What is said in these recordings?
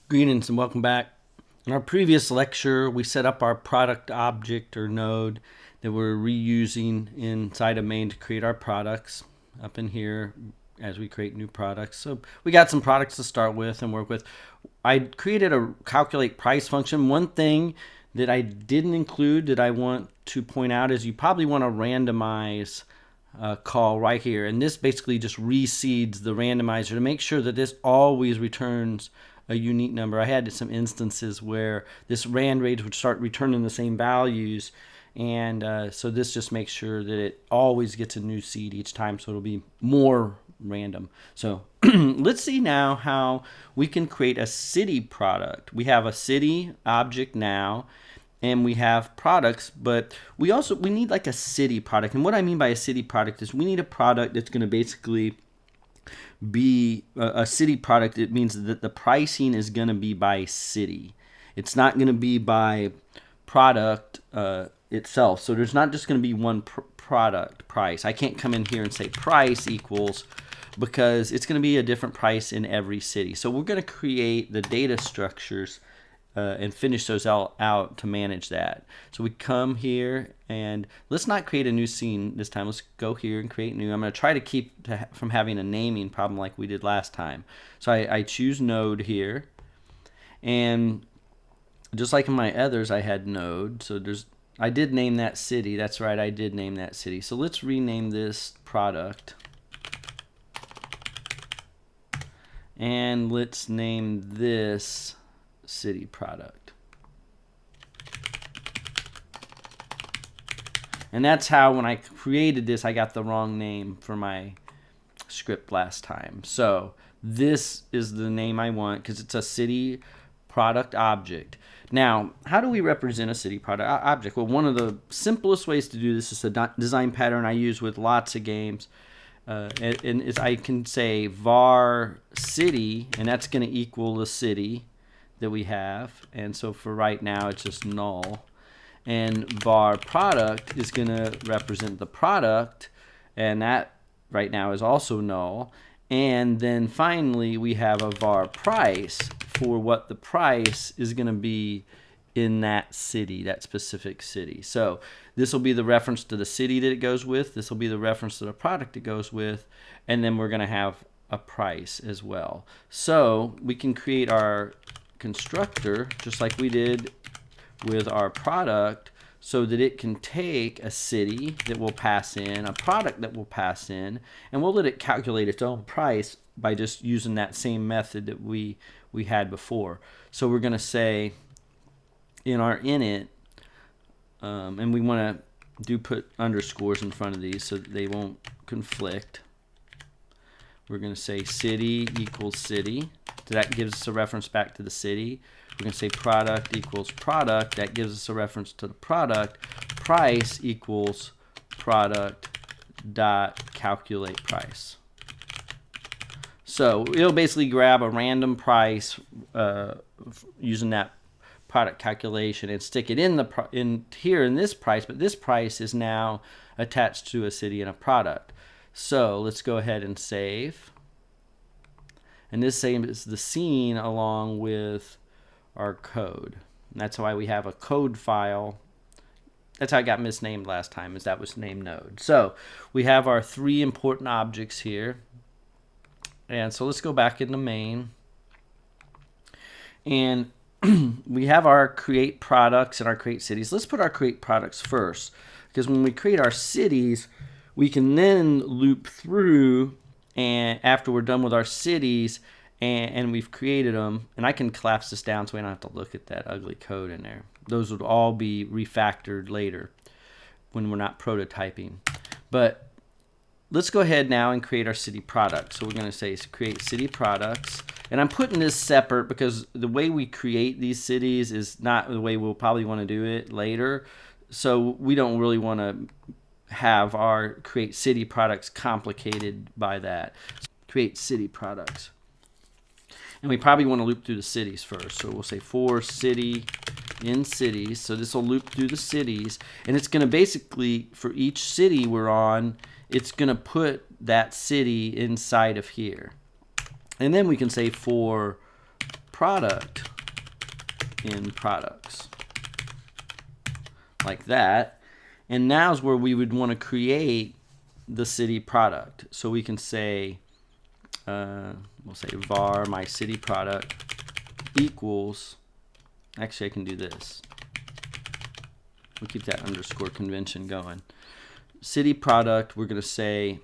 Greetings and welcome back. In our previous lecture, we set up our product object or node that we're reusing inside of main to create our products up in here as we create new products. So we got some products to start with and work with. I created a calculate price function. One thing that I didn't include that I want to point out is you probably want to randomize call right here, and this basically just reseeds the randomizer to make sure that this always returns a unique number. I had some instances where this rand range would start returning the same values, and so this just makes sure that it always gets a new seed each time, so it'll be more random. So let's see now how we can create a city product. We have a city object now, and we have products, but we need like a city product. And what I mean by a city product is we need a product that's going to basically be a city product. It means that the pricing is going to be by city. It's not going to be by product itself. So there's not just going to be one product price. I can't come in here and say price equals, because it's going to be a different price in every city. So we're going to create the data structures and finish those out to manage that. So we come here and let's not create a new scene this time. Let's go here and create new. I'm going to try to keep from having a naming problem like we did last time. So I choose node here, and just like in my others I had node. So I did name that city. That's right, I did name that city. So let's rename this product, and let's name this city product. And that's how, when I created this, I got the wrong name for my script last time. So this is the name I want because it's a city product object. Now, how do we represent a city product object? Well, one of the simplest ways to do this is a design pattern I use with lots of games. And I can say var city, and that's going to equal the city that we have, and so for right now it's just null. And var product is going to represent the product, and that right now is also null. And then finally we have a var price for what the price is going to be in that city, that specific city. So this will be the reference to the city that it goes with, this will be the reference to the product it goes with, and then we're going to have a price as well. So we can create our constructor just like we did with our product, so that it can take a city that will pass in, a product that will pass in, and we'll let it calculate its own price by just using that same method that we had before. So we're going to say in our init, and we want to put underscores in front of these so that they won't conflict. We're going to say city equals city. So that gives us a reference back to the city. We're going to say product equals product. That gives us a reference to the product. Price equals product dot calculate price. So it'll basically grab a random price using that product calculation and stick it in here in this price, but this price is now attached to a city and a product. So let's go ahead and save. And this same is the scene along with our code. And that's why we have a code file. That's how it got misnamed last time, is that was named node. So we have our three important objects here. And so let's go back into main. And we have our create products and our create cities. Let's put our create products first, because when we create our cities, we can then loop through, and after we're done with our cities and we've created them, and I can collapse this down so we don't have to look at that ugly code in there. Those would all be refactored later when we're not prototyping. But let's go ahead now and create our city product. So we're going to say create city products. And I'm putting this separate because the way we create these cities is not the way we'll probably want to do it later. So we don't really want to have our create city products complicated by that. So create city products. And we probably want to loop through the cities first. So we'll say for city in cities. So this will loop through the cities. And it's going to basically, for each city we're on, it's going to put that city inside of here. And then we can say for product in products, like that. And now's where we would want to create the city product. So we can say, we'll say var my city product equals, actually I can do this. We'll keep that underscore convention going. City product, we're going to say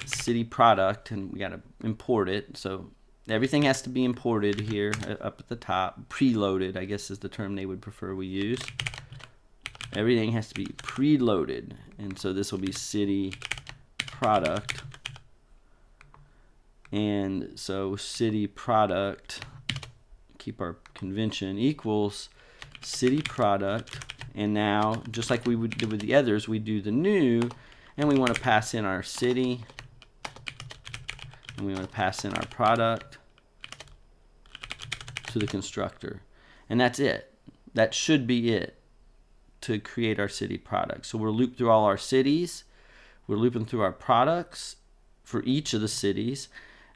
city product, and we got to import it. So everything has to be imported here up at the top. Preloaded, I guess, is the term they would prefer we use. Everything has to be preloaded, and so this will be city product. And so city product, keep our convention, equals city product. And now, just like we would do with the others, we do the new, and we want to pass in our city, and we want to pass in our product to the constructor. And that's it. That should be it to create our city product. So we're looped through all our cities, we're looping through our products for each of the cities.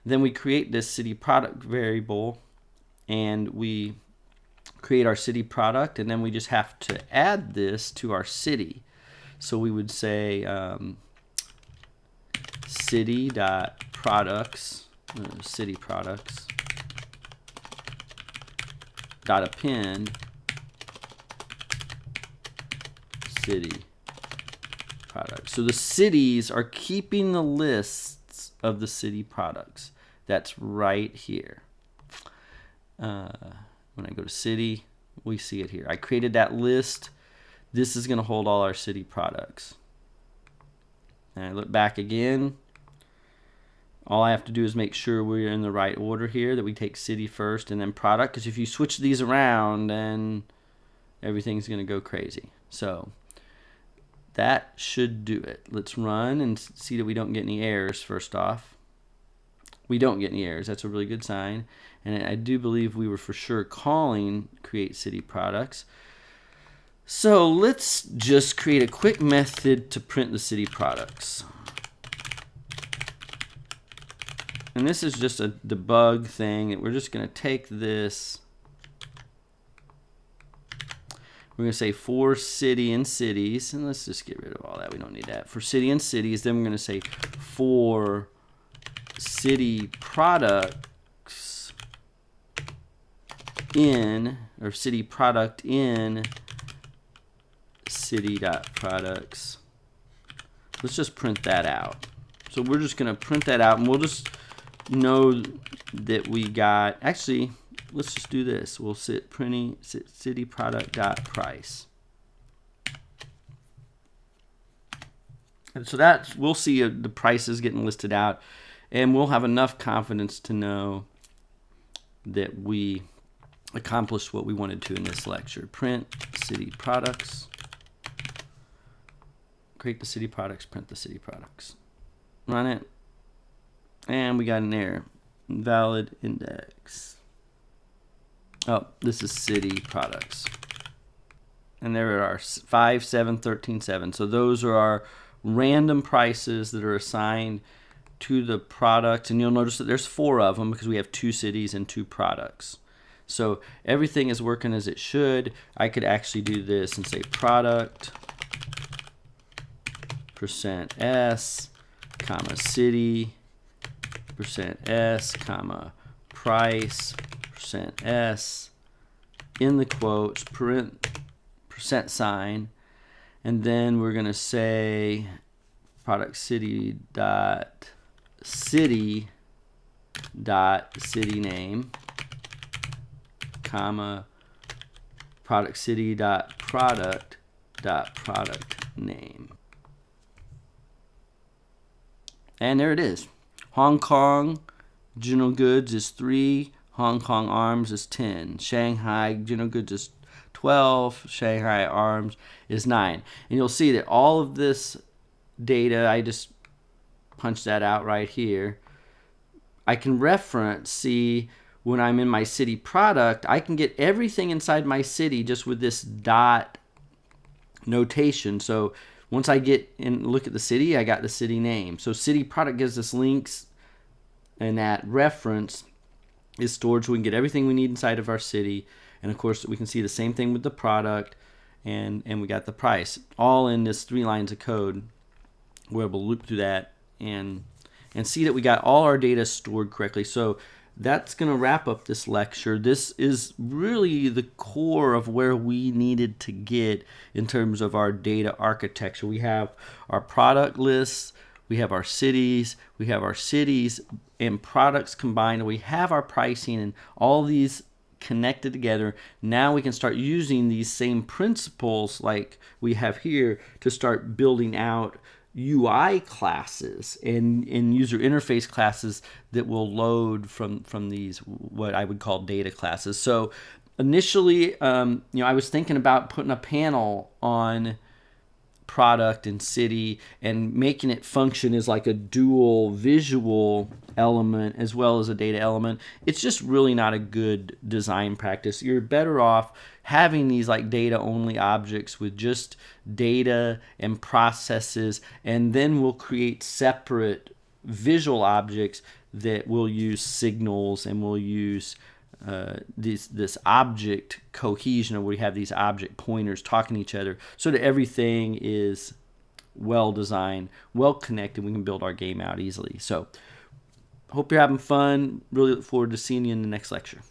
Then we create this city product variable, and we create our city product, and then we just have to add this to our city. So we would say city.products, city products dot append city product. So the cities are keeping the lists of the city products. That's right here. When I go to city, we see it here. I created that list. This is going to hold all our city products. And I look back again. All I have to do is make sure we're in the right order here, that we take city first and then product, because if you switch these around, then everything's going to go crazy. So that should do it. Let's run and see that we don't get any errors first off. We don't get any errors. That's a really good sign. And I do believe we were for sure calling create city products. So let's just create a quick method to print the city products. And this is just a debug thing. We're just going to take this. We're going to say for city and cities. And let's just get rid of all that. We don't need that. For city and cities. Then we're going to say for city products in, or city product in city.products. Let's just print that out. So we're just going to print that out, and we'll just know that we got, actually, let's just do this. We'll sit printing city product dot price. And so that's, we'll see the prices getting listed out, and we'll have enough confidence to know that we accomplished what we wanted to in this lecture. Print city products. Create the city products, print the city products. Run it. And we got an error. Invalid index. Oh, this is city products. And there are 5, 7, 13, 7. So those are our random prices that are assigned to the product, and you'll notice that there's 4 of them because we have 2 cities and 2 products. So everything is working as it should. I could actually do this and say product %s, comma city, %s, comma price, %s, in the quotes, print %, and then we're going to say product city dot city name, comma product city dot product name. And there it is. Hong Kong general goods is 3, Hong Kong arms is 10, Shanghai general goods is 12, Shanghai arms is 9. And you'll see that all of this data, I just punched that out right here. I can reference, see, when I'm in my city product, I can get everything inside my city just with this dot notation. So once I get and look at the city, I got the city name. So city product gives us links and that reference is stored so we can get everything we need inside of our city. And of course, we can see the same thing with the product, and we got the price all in this 3 lines of code. We're able to loop through that and see that we got all our data stored correctly. So that's going to wrap up this lecture. This is really the core of where we needed to get in terms of our data architecture. We have our product lists, we have our cities, and products combined, and we have our pricing, and all these connected together. Now we can start using these same principles like we have here to start building out UI classes and user interface classes that will load from these, what I would call data classes. So initially, I was thinking about putting a panel on product and city and making it function as like a dual visual element as well as a data element. It's just really not a good design practice. You're better off having these like data only objects with just data and processes, and then we'll create separate visual objects that will use signals, and we'll use this object cohesion, where we have these object pointers talking to each other so that everything is well designed, well connected. We can build our game out easily. So hope you're having fun. Really look forward to seeing you in the next lecture.